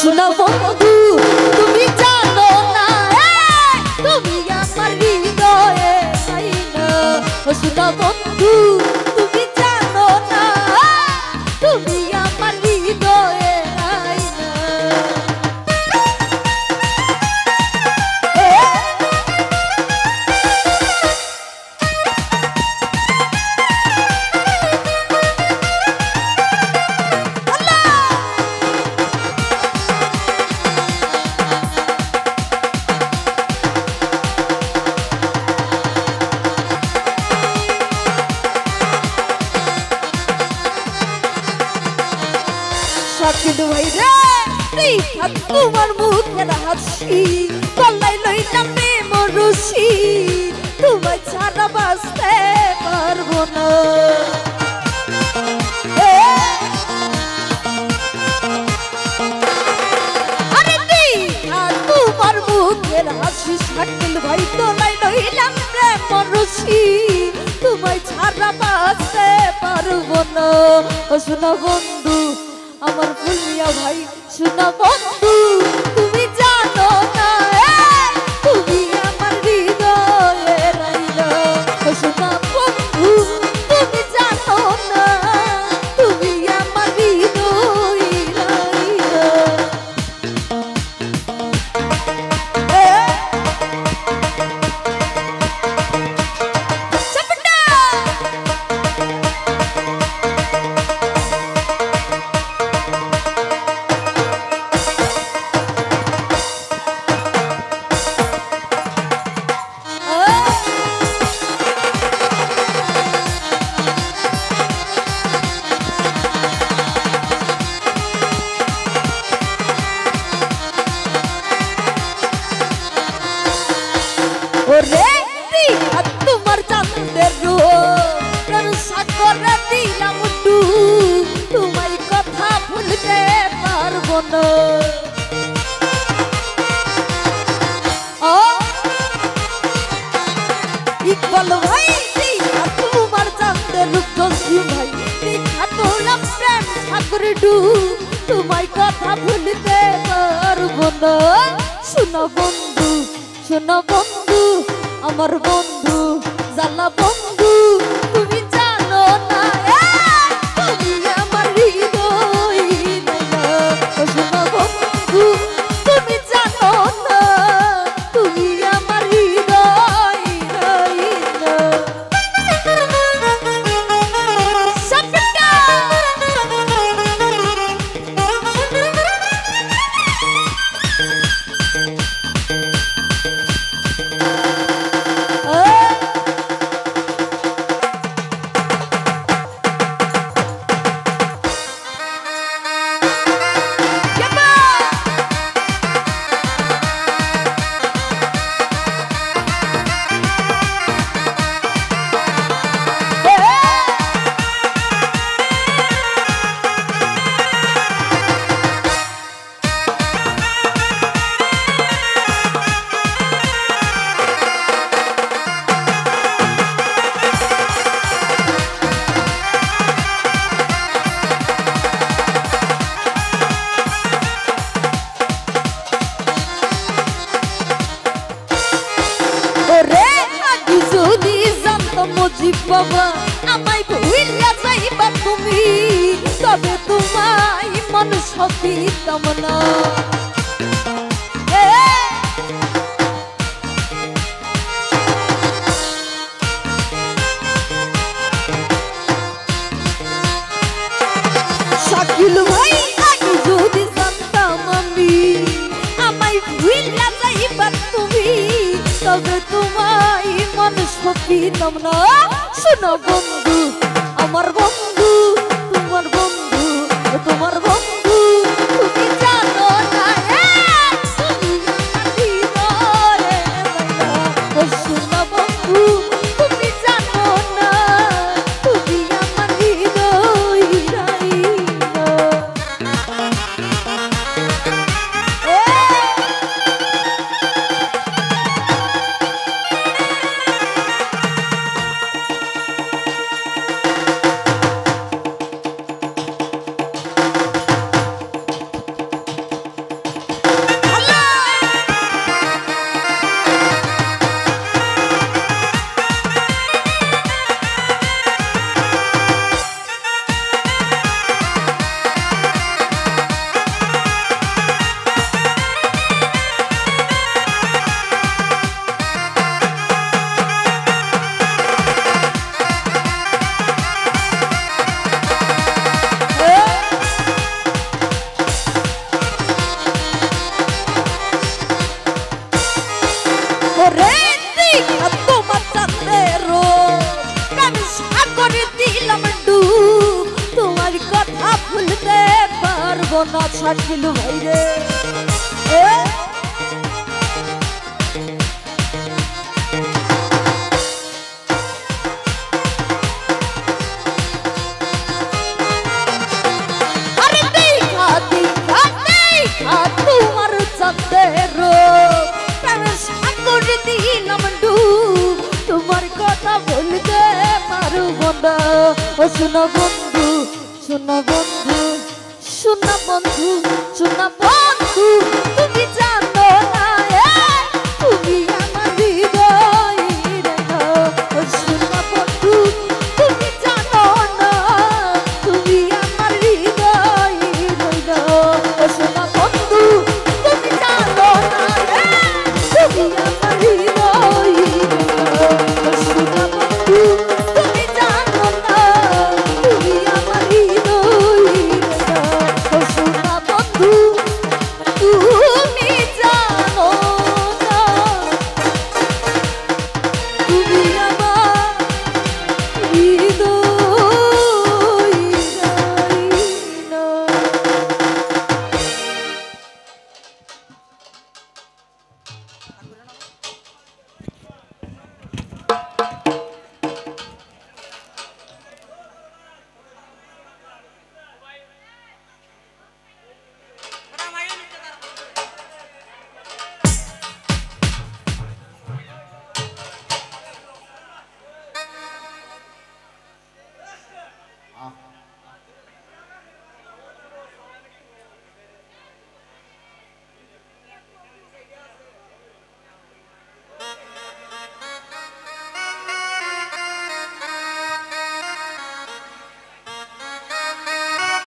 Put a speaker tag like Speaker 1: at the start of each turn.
Speaker 1: শোনা বন্ধু তুমি জানো না তুমি আমার হৃদয়ে নাই না শোনা বন্ধু তুমি জানো না তুমি আমার হৃদয়ে নাই না শাকিল ভাই রে তোমার মুখের হাসি গলায় লইলাম মরুষি তোমায় ছাড়া বাঁচতে পারবো না আরে তোমার মুখের হাসি শাকিল ভাই গলায় লইলাম মরুষি তোমায় ছাড়া বাঁচতে পারবো না শোনা বন্ধু আমার ফুলিয়া ভাই শোনা বন্ধু তুমি জানো না তুমি আমার হৃদয়ে নাই না শোনা বন্ধু তুমি জানো না তুমি আমার হৃদয়ে নাই না ওরে তোমার চাঁদের রূপ সাগরে দিলাম ডুব তোমায় কথা ভুলতে পারবো না ইকবাল ভাই তোমার চাঁদের রূপ জসিম ভাই দেখা তোলাম প্রেম সাগরে ডুব তোমায় কথা ভুলতে পারবো না শোনো বন্ধু শোনো বন্ধু আমার বন্ধু জানা বন্ধু তুমি জানো না তুমি আমার হৃদয় নাই না শোনো বন্ধু তুমি জানো না তুমি আমার হৃদয় নাই না মুজিব বাবা আমায় ভুলিয়া যাইবা তুমি তবে তোমায় মানুষ হইতাম না শাকিল ভাই আগে যদি জানতাম আমি আমায় ভুলিয়া যাইবা তুমি তবে তোমায় মানুষ হইতাম না শোনো বন্ধু আমার বন্ধু তোমার বন্ধু তোমার বন্ধু তুমি জানো না তুমি আমার হৃদয়ে নাই না শোনো বন্ধু তুমি জানো না তুমি আমার হৃদয়ে নাই না না শাকিল ভাই রে। আরে দেখা দেখা দেখা তোমার চাঁদের প্রেমের সাগর দিলাম ডুব, তোমার কথা বলতে পারবো না। ও শোনো বন্ধু, শোনো বন্ধু, শোনো বন্ধু, শোনো বন্ধু।